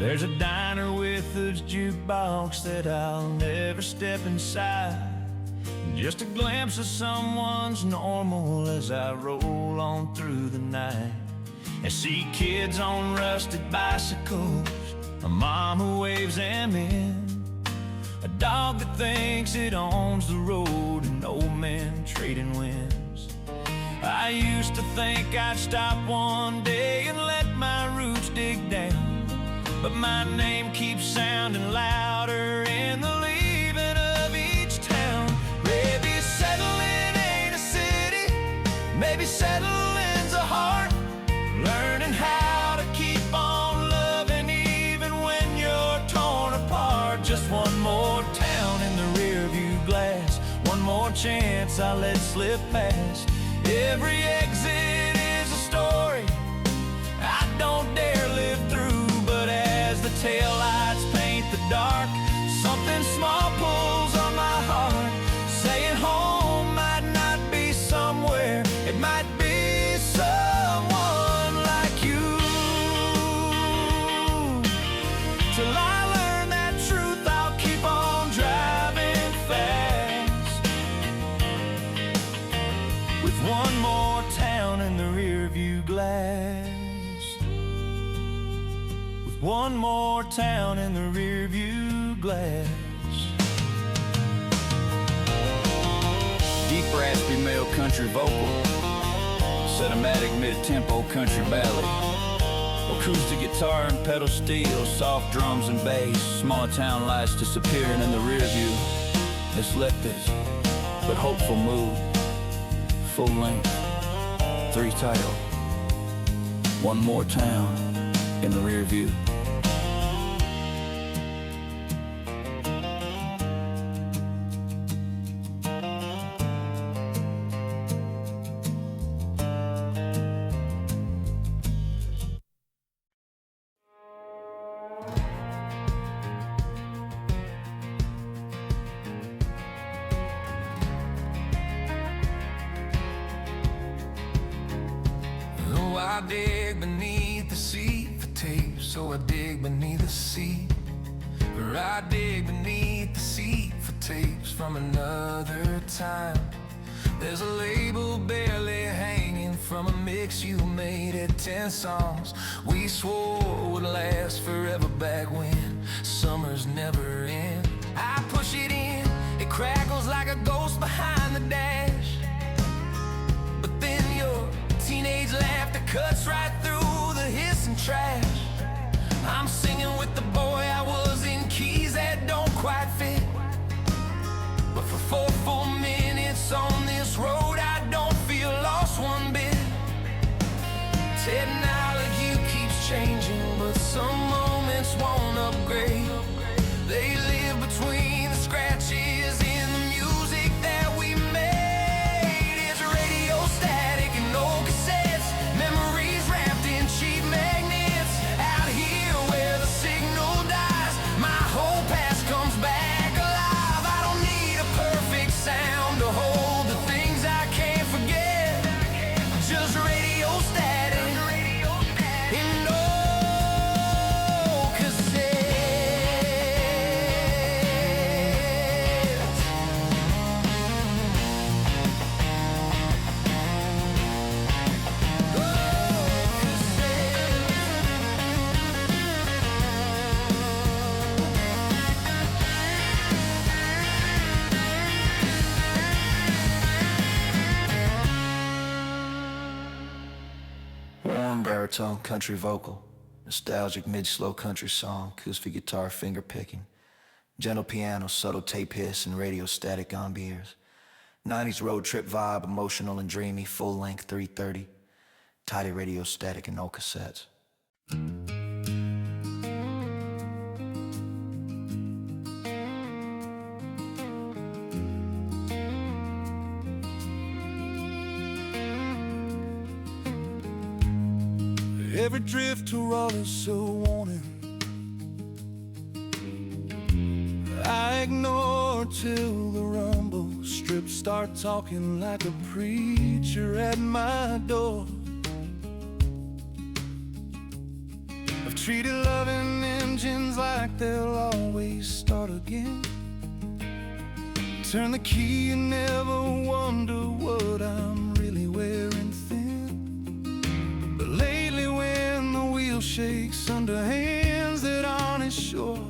There's a diner with its jukebox that I'll never step inside. Just a glimpse of someone's normal as I roll on through the night and see kids on rusted bicycles, a mom who waves them in, a dog that thinks it owns the road, and old men trading winds. I used to think I'd stop one day and let my roots dig down, but my name keeps sounding louder in the leaving of each town. Maybe settling ain't a city, maybe settling's a heart, learning how to keep on loving even when you're torn apart. Just one more town in the rearview glass, one more chance I let slip past. Every exit is a story I don't dare live through, but as the taillights paint the dark, something small pulls on my heart, saying home might not be somewhere, it might be someone like you. Till I learn that truth, I'll keep on driving fast, with one more town in the rearview glass. One more town in the rearview glass. Deep raspy male country vocal, cinematic mid-tempo country ballad, acoustic guitar and pedal steel, soft drums and bass, small town lights disappearing in the rearview. It's lit this, but hopeful mood, full length, 3 title, one more town in the rearview. I dig beneath the sea for tapes, so I dig beneath the sea. Or I dig beneath the sea for tapes from another time. There's a label barely hanging from a mix you made at 10 songs we swore would last forever back when summers never end. I push it in, it crackles like a ghost behind the dash, but then your teenage laughter cuts right through the hissing trash. I'm singing with the boy I was in keys that don't quite fit, but for 4 full minutes on this road I don't feel lost one bit. Technology keeps changing, but some moments won't upgrade. They live between the scratches in the music that we made. It's radio static and old cassettes, memories wrapped in cheap magnets. Out here where the signal dies, my whole past comes back alive. I don't need a perfect sound to hold the things I can't forget, just radio static and old cassettes. Warm baritone country vocal, nostalgic mid-slow country song, acoustic guitar finger picking, gentle piano, subtle tape hiss, and radio static ambiers. 90s road trip vibe, emotional and dreamy, full length 330, tidy radio static and no cassettes. Every drifter all is so wanting, I ignore till the rumble strips start talking like a preacher at my door. I've treated loving in engines like they'll always start again. Turn the key and never wonder what I'm really wearing thin. But lately when the wheel shakes under hands that aren't as sure,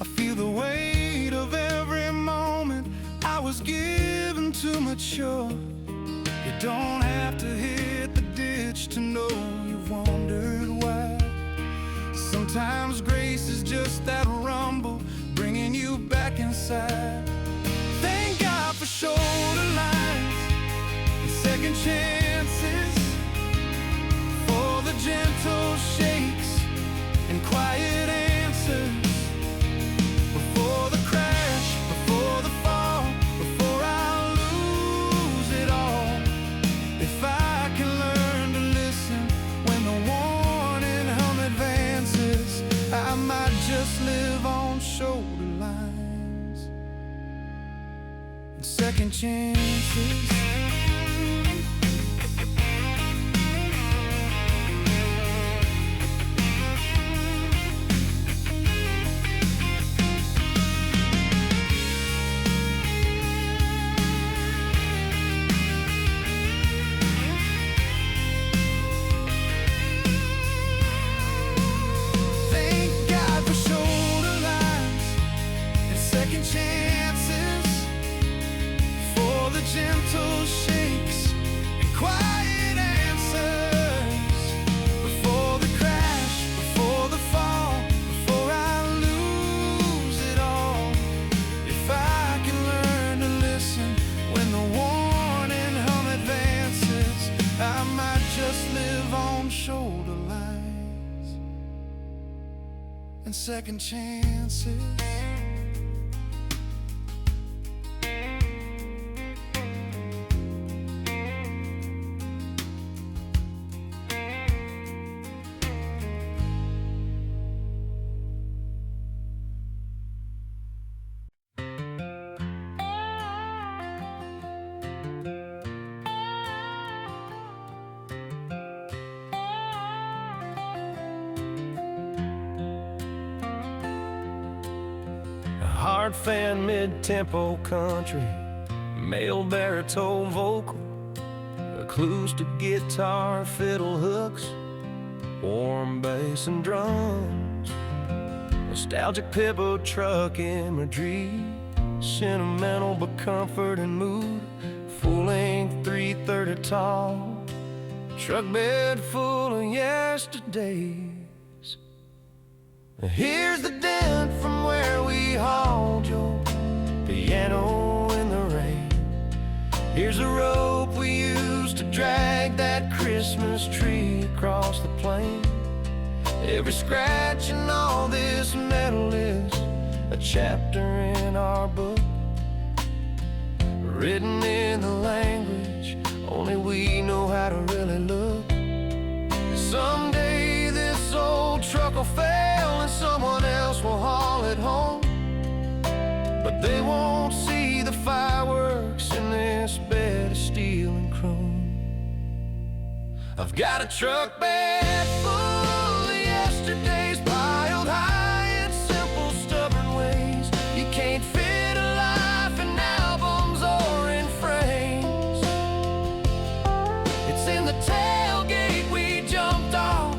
I feel the weight of every moment I was given to mature. You don't have to hit the ditch to know you've wondered why. Sometimes grace is just that rumble, bringing you back inside. Thank God for shoulder lines and second chances, for the gentle shakes and quiet answers. Before the crash, before the fall, before I lose it all. If I can learn to listen when the warning hum advances, I might just live on shoulder lines and second chances. Chances for the gentle shakes and quiet answers. Before the crash, before the fall, before I lose it all. If I can learn to listen when the warning hum advances, I might just live on shoulder lines and second chances. Hard fan, mid-tempo country, male baritone vocal, acoustic guitar, fiddle hooks, warm bass and drums, nostalgic pippo truck imagery, sentimental but comfort and mood, full-length 330 tall, truck bed full of yesterdays. Here's the dent from where we hauled your piano in the rain. Here's a rope we used to drag that Christmas tree across the plain. Every scratch in all this metal is a chapter in our book, written in the language only we know how to really look. Someday this old truck will fail and someone else will haul it home, but they won't see the fireworks in this bed of steel and chrome. I've got a truck bed full of yesterdays piled high in simple, stubborn ways. You can't fit a life in albums or in frames. It's in the tailgate we jumped off,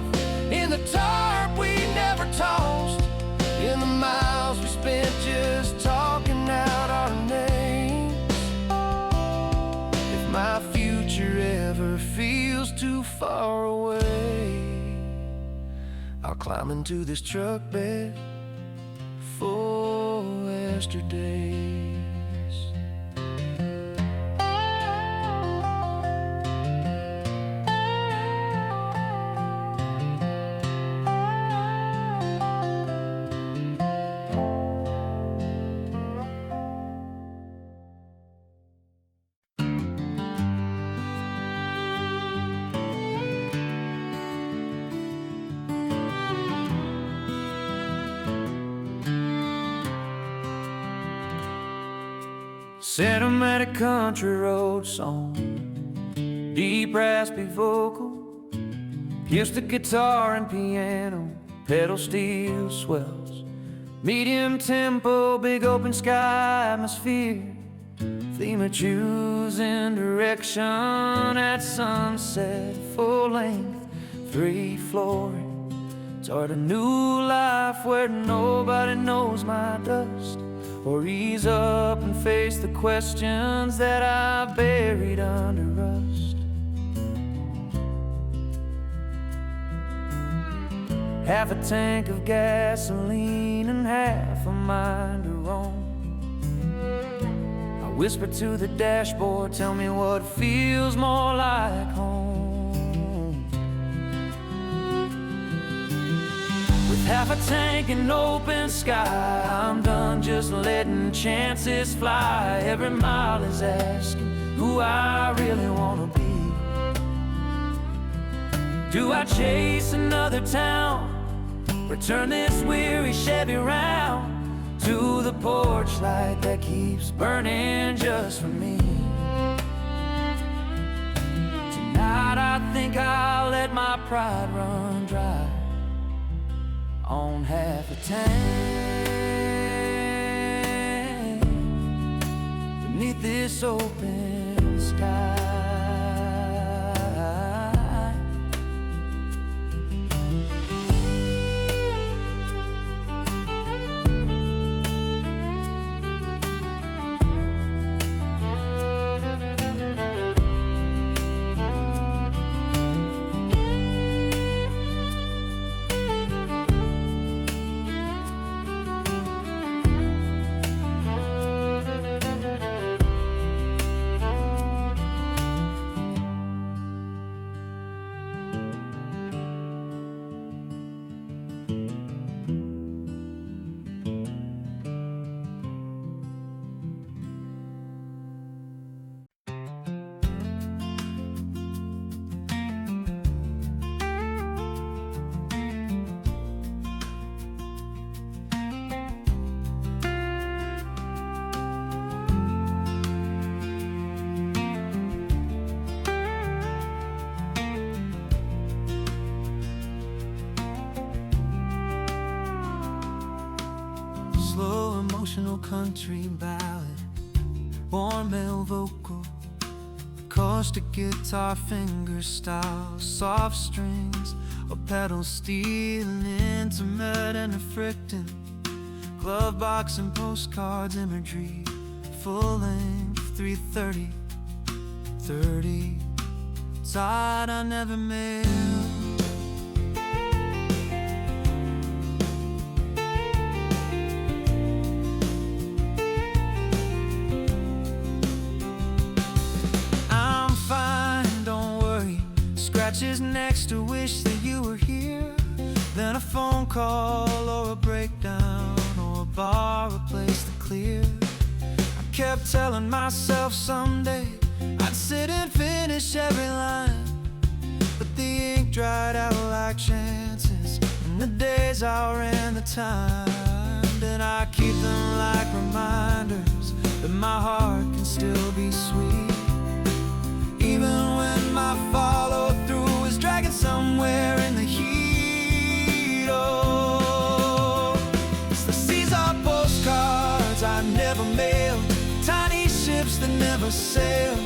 in the tarp we never tossed, in the miles we spent just talking out our names. If my future ever feels too far away, I'll climb into this truck bed for yesterdays. Cinematic country road song, deep raspy vocal, acoustic guitar and piano, pedal steel swells, Medium tempo, big open sky atmosphere. Theme of choosing direction at sunset. Full length, 3-floored. Start a new life where nobody knows my dust. Or ease up and face the questions that I've buried under rust. Half a tank of gasoline and half a mind to roam. I whisper to the dashboard, tell me what feels more like home. With half a tank and open sky, I'm done just letting chances fly. Every mile is asking who I really wanna be. Do I chase another town? Return this weary Chevy round to the porch light that keeps burning just for me. Tonight I think I'll let my pride run dry on half a tank beneath this open sky. Slow emotional country ballad, warm male vocal, acoustic guitar finger style, soft strings, or pedal steel, intimate and afflicting, glove box and postcards imagery, full length 330, 30, side I never mailed. Scratches next to wish that you were here. Then a phone call or a breakdown or a bar, a place to clear. I kept telling myself someday I'd sit and finish every line, but the ink dried out like chances, and the days outran the time. Then I keep them like reminders that my heart can still be sweet, even when my follow-through is dragging somewhere in the heat. Oh, it's the Caesar postcards I never mailed, tiny ships that never sailed,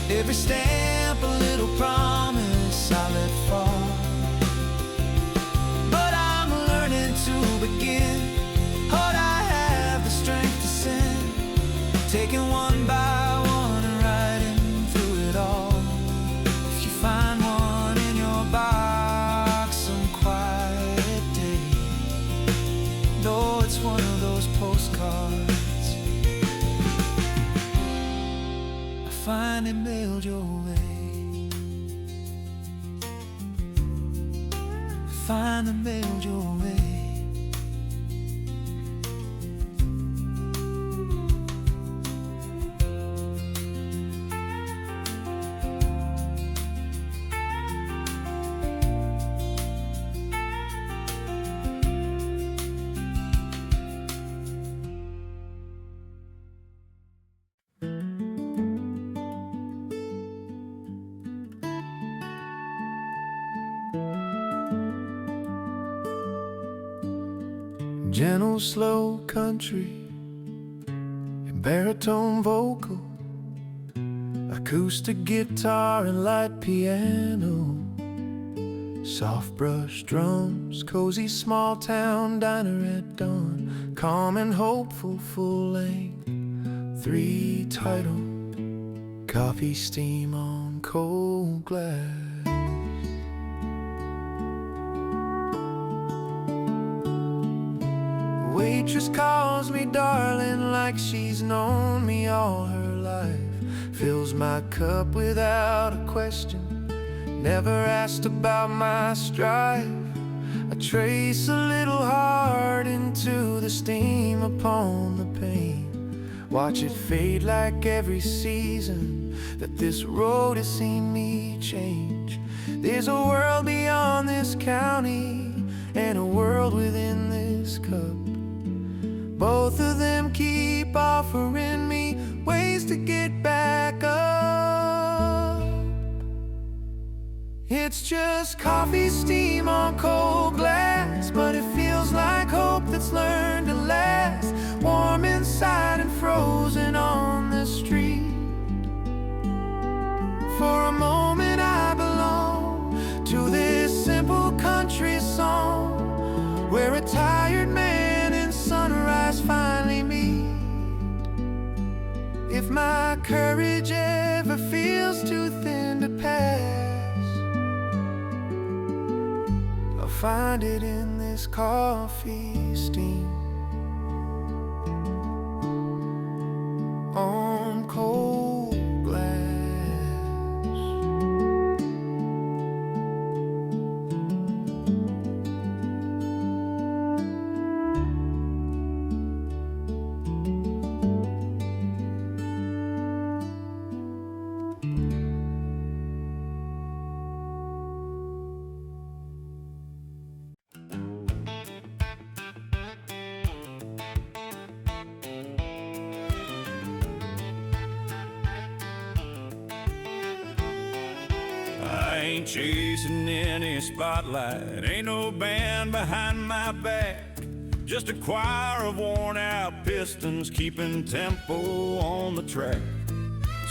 every stamp a little promise I let fall. But I'm learning to begin, hope I have the strength to send, taking one by one and riding through it all. If you find one in your box some quiet day, know it's one of those postcards I finally mailed your way, finally mailed your way. gentle, slow country, and baritone vocal, acoustic guitar and light piano, soft brush drums, cozy small town diner at dawn, calm and hopeful, full length, 3 title, coffee steam on cold glass. The waitress calls me darling like she's known me all her life, fills my cup without a question, never asked about my strife. I trace a little heart into the steam upon the pane, watch it fade like every season that this road has seen me change. There's a world beyond this county and a world within this cup. Both of them keep offering me ways to get back up. It's just coffee steam on cold glass, but it feels like hope that's learned to last, warm inside and frozen on the street. For a moment I belong to this simple country song, where a tired man and sunrise finally meet. If my courage ever feels too thin to pass, I'll find it in this coffee steam on cold glass. I ain't chasing any spotlight, ain't no band behind my back, just a choir of worn out pistons keeping tempo on the track.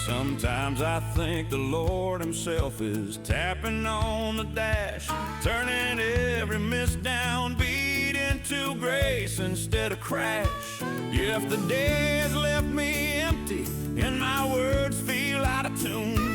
Sometimes I think the Lord himself is tapping on the dash, turning every missed downbeat into grace instead of crash. If the day has left me empty and my words feel out of tune,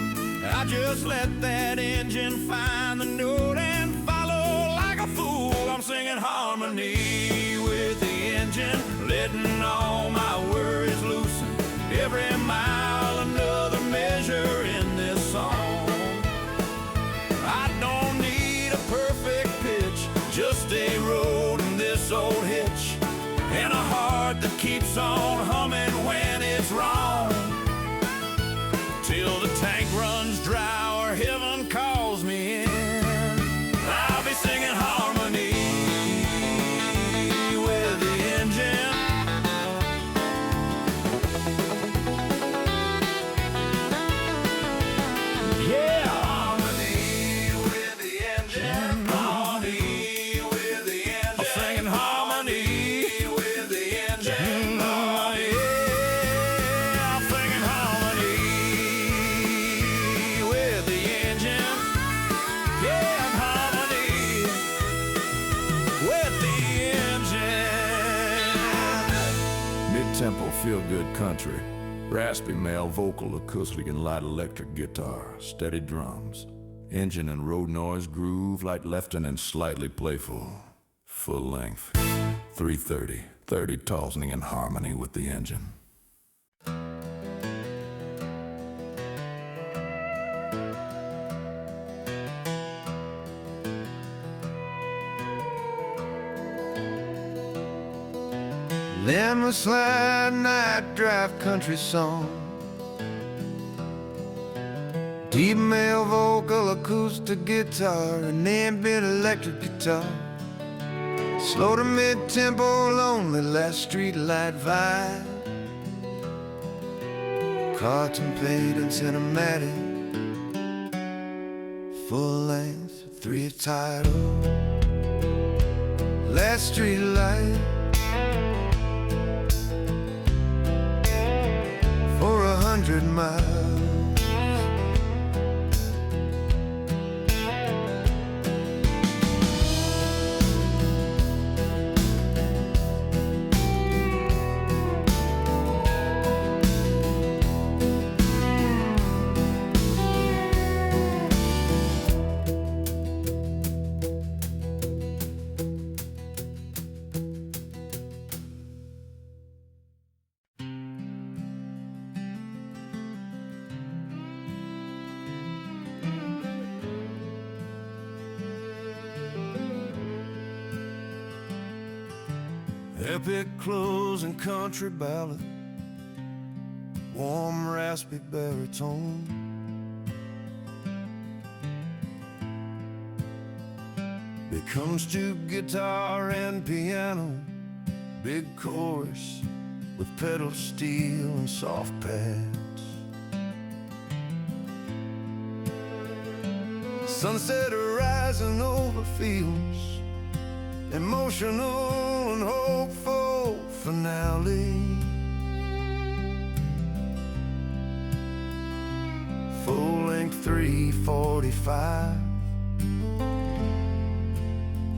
I just let that engine find the note and follow like a fool. I'm singing harmony with the engine, letting all my worries loosen. Every mile another measure in this song. I don't need a perfect pitch, just a road in this old hitch, and a heart that keeps on humming when it's wrong, till the tank runs dry or heaven calls me in. I'll be singing harmony with the engine. Yeah, harmony with the engine. Harmony with the engine. I'm singing harmony with the engine. Oh, yeah, I'm singing harmony with the engine. Yeah, harmony with the engine. Mid-tempo, feel-good country, raspy male vocal, acoustic and light electric guitar, steady drums, engine and road noise groove like Lieutenant slightly playful, full length, 330, 30 Tosning in harmony with the engine. Then we slide night drive country song, deep male vocal, acoustic guitar, and ambient electric guitar, slow to mid-tempo, lonely last streetlight vibe, contemplating cinematic, full length, 3 title, last streetlight, 100 miles. Epic closing country ballad, warm raspy baritone. Becomes to guitar and piano, big chorus with pedal steel and soft pads. Sunset rising over fields, emotional and hopeful finale. Full length 345,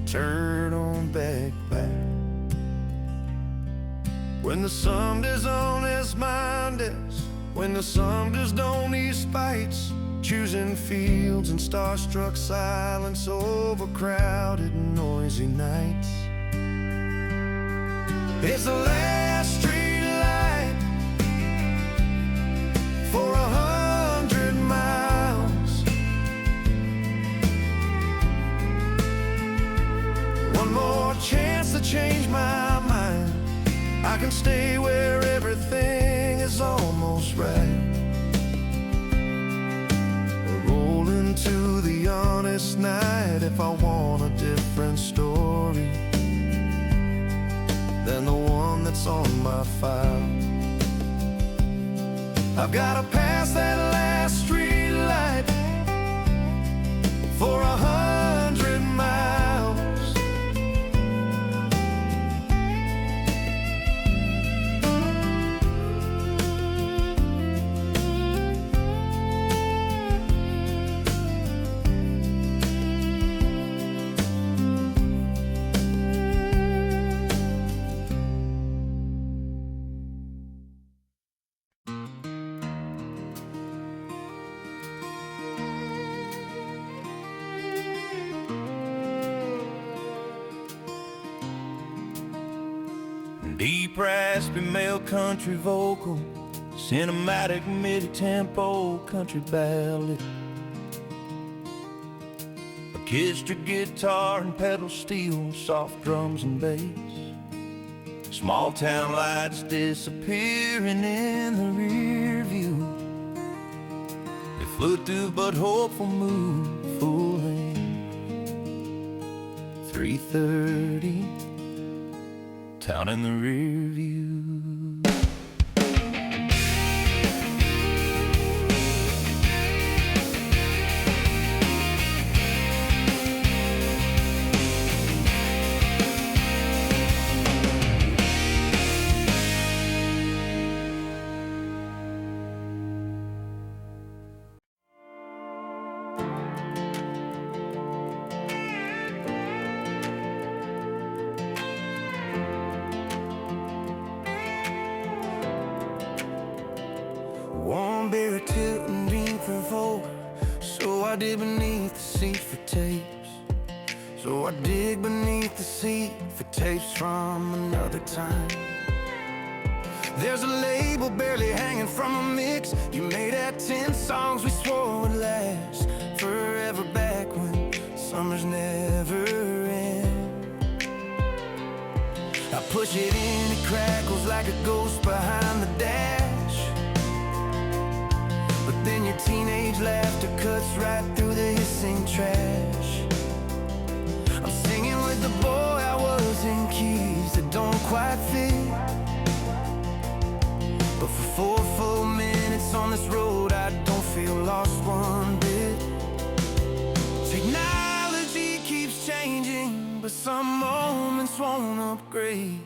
turn on back. When the summer's on his mind is, when the summer's don't need spites, choosing fields and starstruck silence over crowded and noisy nights. It's the last street light for 100 miles. One more chance to change my mind. I can stay where everything is almost right. To the honest night if I want a different story than the one that's on my file. I've gotta pass that last street light for 100 miles. Deep raspy male country vocal, cinematic mid-tempo country ballad, acoustic guitar and pedal steel, soft drums and bass, small town lights disappearing in the rear view. They flew through but hopeful mood, full length 330, town in the rear view. Warm beer tilting deep for folk, so I dig beneath the seat for tapes. So I dig beneath the seat for tapes from another time. There's a label barely hanging from a mix you made at 10 songs we swore would last forever, back when summers never end. I push it in, it crackles like a ghost behind the dash. But then your teenage laughter cuts right through the hissing trash. I'm singing with the boy I was in keys that don't quite fit. But for 4 full minutes on this road, I don't feel lost one bit. Technology keeps changing, but some moments won't upgrade.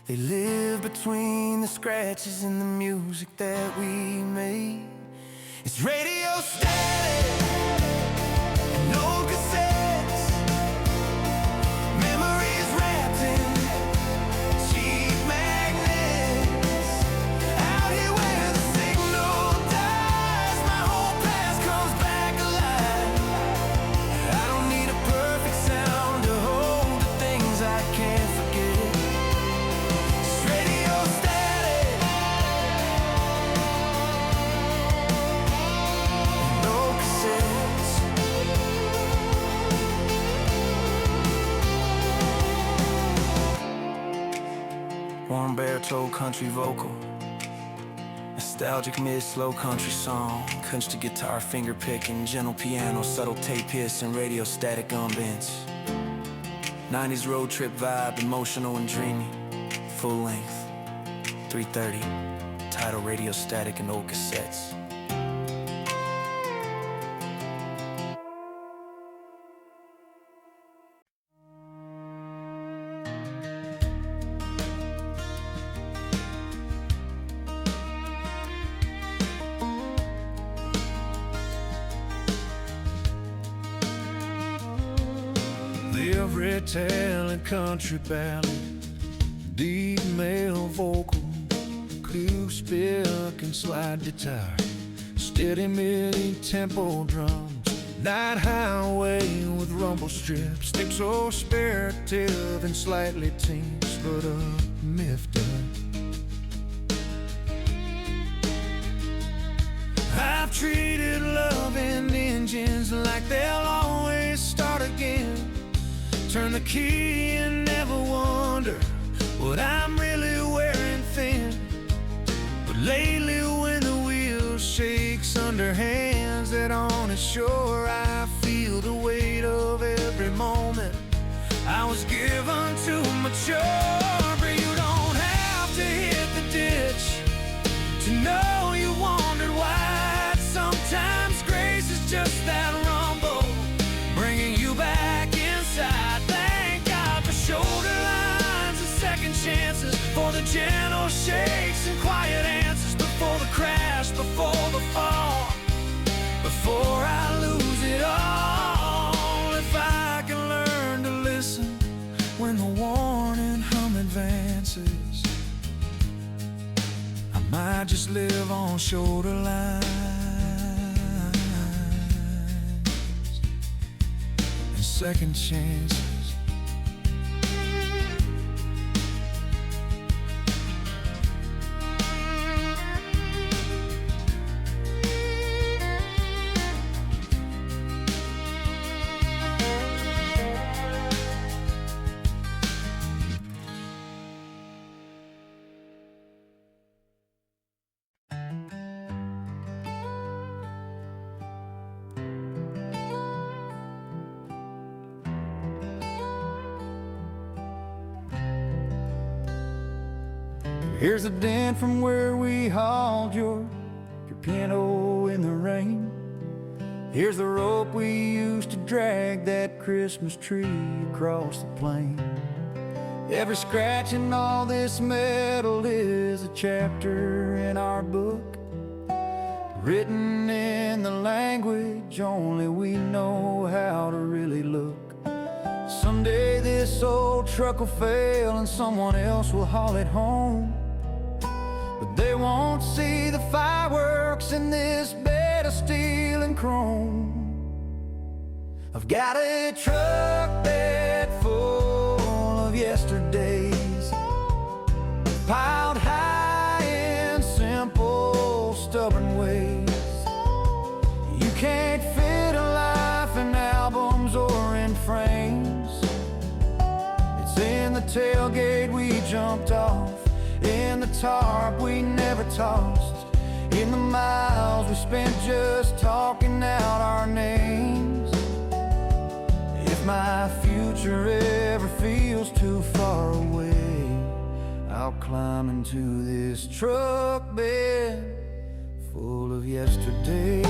They live between the scratches and the music that we made. It's radio static and old cassettes, memories wrapped in cheap magnets. Out here where the signal dies, my whole past comes back alive. I don't need a perfect sound to hold the things I can't forget. It's radio static and old cassettes. Warm baritone country vocal, nostalgic mid-slow country song, country guitar finger picking, gentle piano, subtle tape piercing, radio static unbends. 90s road trip vibe, emotional and dreamy, full length, 330, title radio static and old cassettes. Every talent country ballad, deep male vocal, acoustic and slide guitar, steady mid-tempo drums, night highway with rumble strips, sticks so spiritive and slightly tense, but miffed up. I've treated love and engines like they'll always start again. Turn the key and never wonder what I'm really wearing thin. But lately when the wheel shakes under hands that aren't as sure, I feel the weight of every moment I was given to mature. But you don't have to hit the ditch to know you wondered why. Sometimes grace is just that rumble, bringing you back inside. Thank God for shoulder lines and second chances, for the gentle shakes and quiet answers, before the crash, before the fall, before I lose it all. If I can learn to listen when the warning hum advances, I might just live on shoulder lines and second chances. Here's a dent from where we hauled your piano in the rain. Here's the rope we used to drag that Christmas tree across the plain. Every scratch in all this metal is a chapter in our book, written in the language only we know how to really look. Someday this old truck will fail and someone else will haul it home, but they won't see the fireworks in this bed of steel and chrome. I've got a truck bed full of yesterdays, piled high in simple, stubborn ways. You can't fit a life in albums or in frames. It's in the tailgate we jumped off, in the tarp we never tossed, in the miles we spent just talking out our names. If my future ever feels too far away, I'll climb into this truck bed full of yesterdays.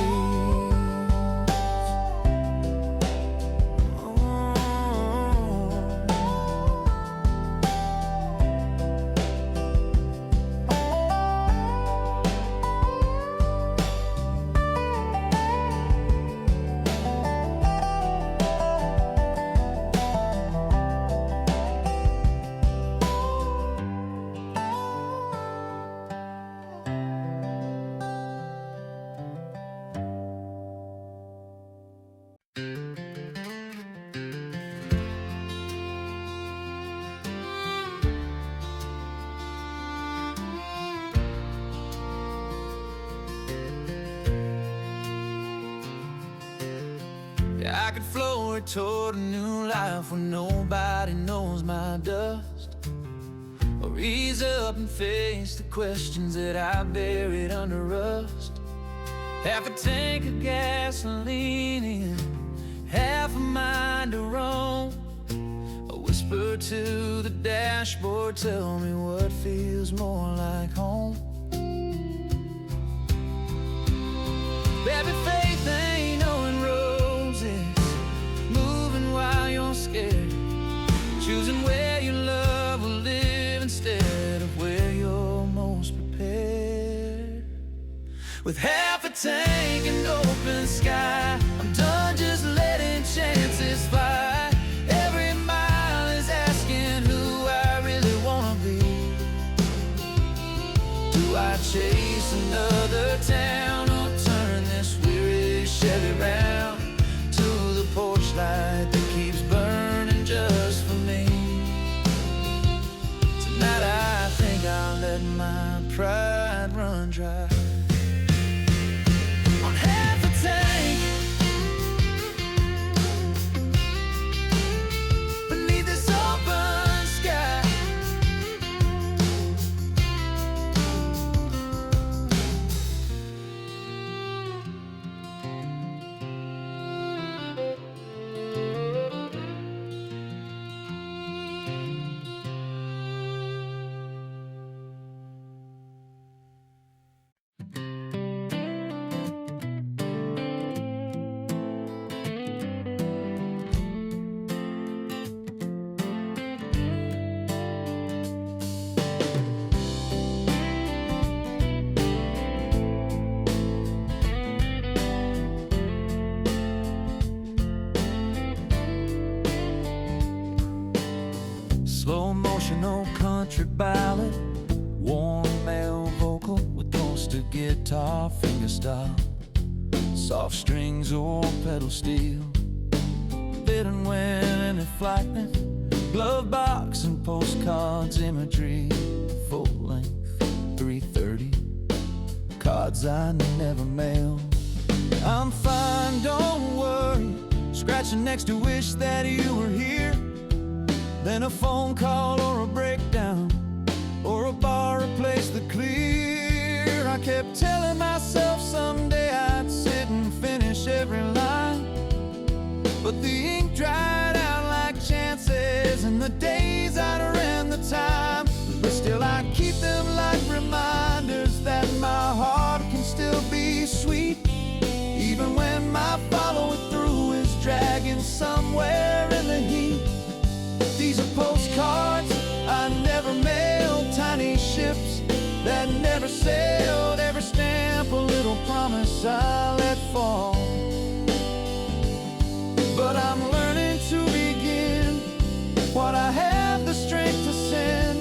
onward toward a new life where nobody knows my dust, or ease up and face the questions that I buried under rust. Half a tank of gasoline in, half a mind to roam. A whisper to the dashboard, tell me what feels more like home. Baby, faith ain't knowing roses, moving while you're scared, choosing where your love will live instead of where you're most prepared. With half a tank and open sky, I'm done just letting chances fly. Every mile is asking who I really wanna be. Do I chase another town or turn this weary Chevy round to the porch light that keeps burning just for me? Tonight I think I'll let my pride run dry. On half a tank, beneath this open sky. Slow motion, old country ballad, warm male vocal with toasted guitar fingerstyle, soft strings or pedal steel, bidding when and flapping, glove box and postcards imagery, full length 330, cards I never mailed. I'm fine, don't worry, scratching next to wish that you were here. Then a phone call or a breakdown, or a bar replaced the clear. I kept telling myself someday I'd sit and finish every line, but the ink dried out like chances, and the days outran the time. But still I keep them like reminders that my heart can still be sweet, even when my follow through is dragging somewhere in the heat. These are postcards I never mailed, tiny ships that never sailed. Every stamp a little promise I let fall. But I'm learning to begin what I have the strength to send,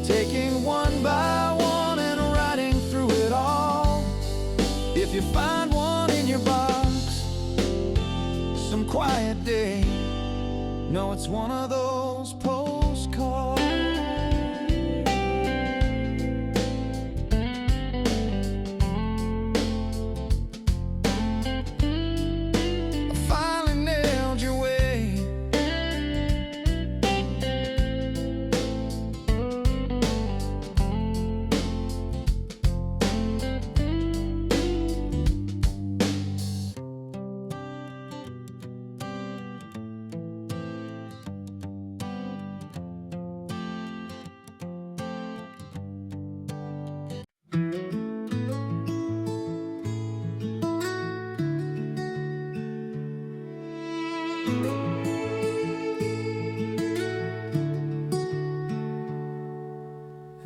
taking one by one and riding through it all. If you find one in your box, some quiet day, no, it's one of those postcards. I finally nailed your way.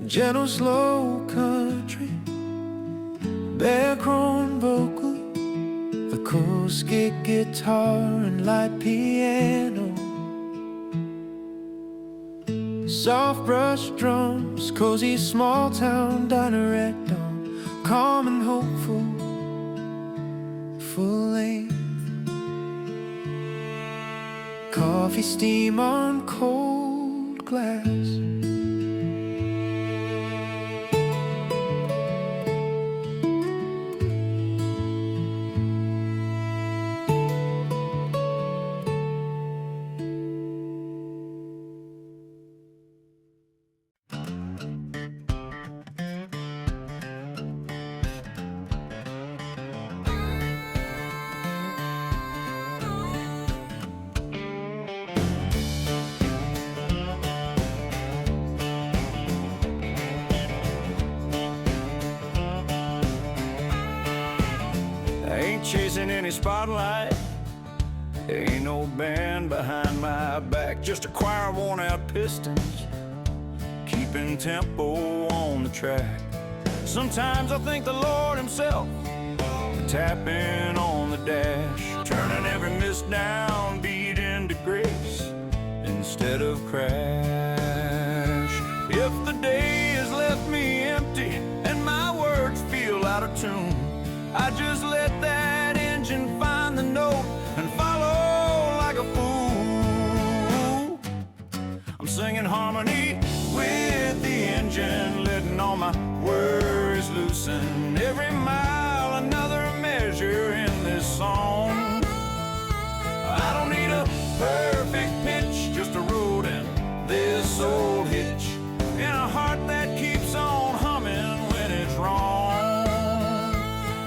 Gentle, slow country, background vocal, acoustic guitar and light piano, soft brush drums, cozy small town diner at dawn, calm and hopeful, full length, coffee steam on cold glass. chasing any spotlight. Ain't no band behind my back, just a choir of worn-out pistons, keeping tempo on the track. Sometimes I think the Lord himself tapping on the dash, turning every missed downbeat into grace instead of crash. If the day has left me empty and my words feel out of tune, I just let that engine find the note and follow like a fool. I'm singing harmony with the engine, letting all my worries loosen. Every mile another measure in this song. I don't need a perfect pitch, just a road and this old hitch, and a heart that keeps on humming when it's wrong.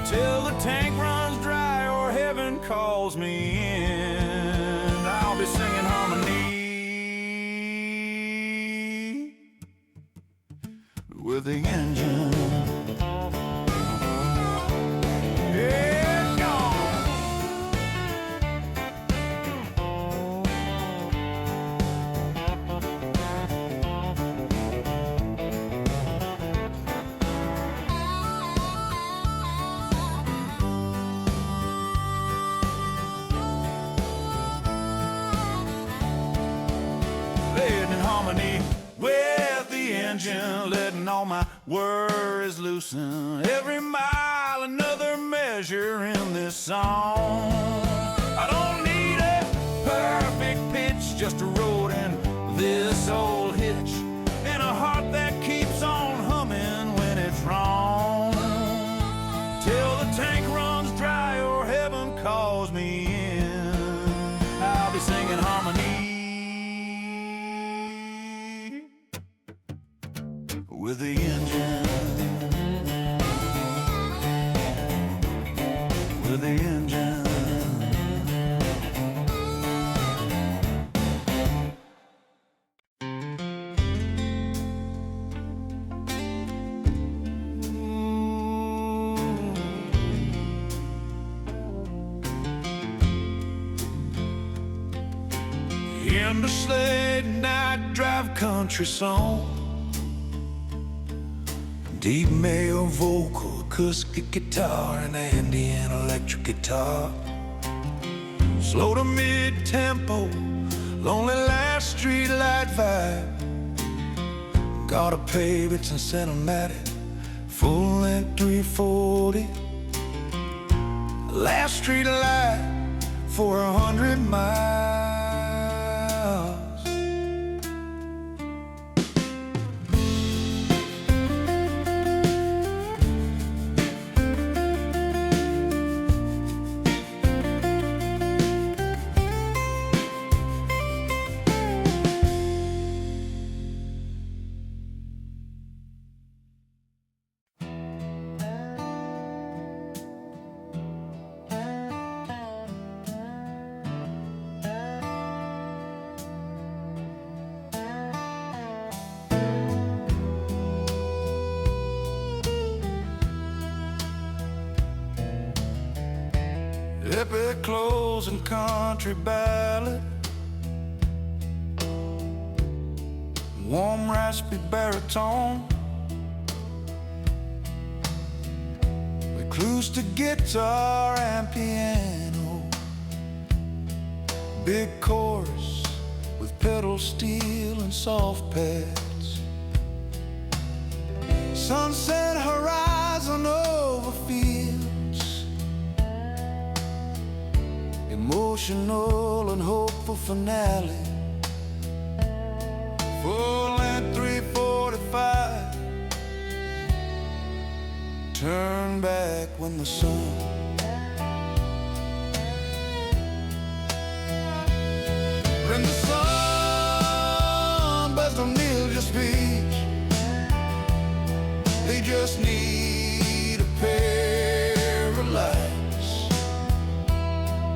Till the tank runs dry or heaven calls me in, I'll be singing harmony with the engine. Yeah, gone. Living in harmony with the engine, letting all my worries loosen. Every mile another measure in this song. I don't need a perfect pitch, just a road and this old hitch, and a heart that keeps on humming when it's wrong. Till the tank runs dry or heaven calls me in, I'll be singing harmony with the engine, with the engine. In the sled night drive country song, deep male vocal, acoustic guitar, and Andean electric guitar. Slow to mid-tempo, lonely last streetlight vibe. Gotta pave it's in cinematic, full length 340. Last streetlight for 100 miles. Epic closing country ballad, warm raspy baritone, acoustic guitar and piano, big chorus with pedal steel and soft pads, sunset horizon over fields, emotional and hopeful finale, full length 345. Turn back when the sun when the sun best don't need your speech. They just need a pair of lights,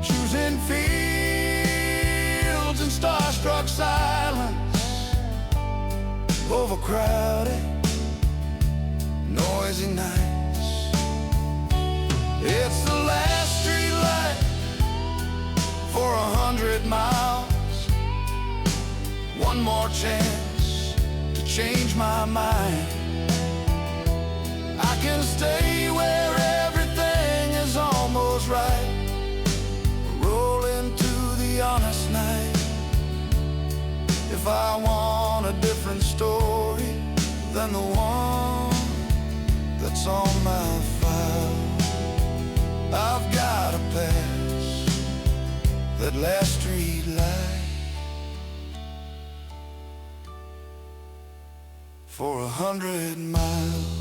choosing fields and starstruck silence, overcrowded, noisy nights. It's the last street one more chance to change my mind. I can stay where everything is almost right, roll into the honest night. If I want a different story than the one that's on my file, I've got a pass that last street light for 100 miles.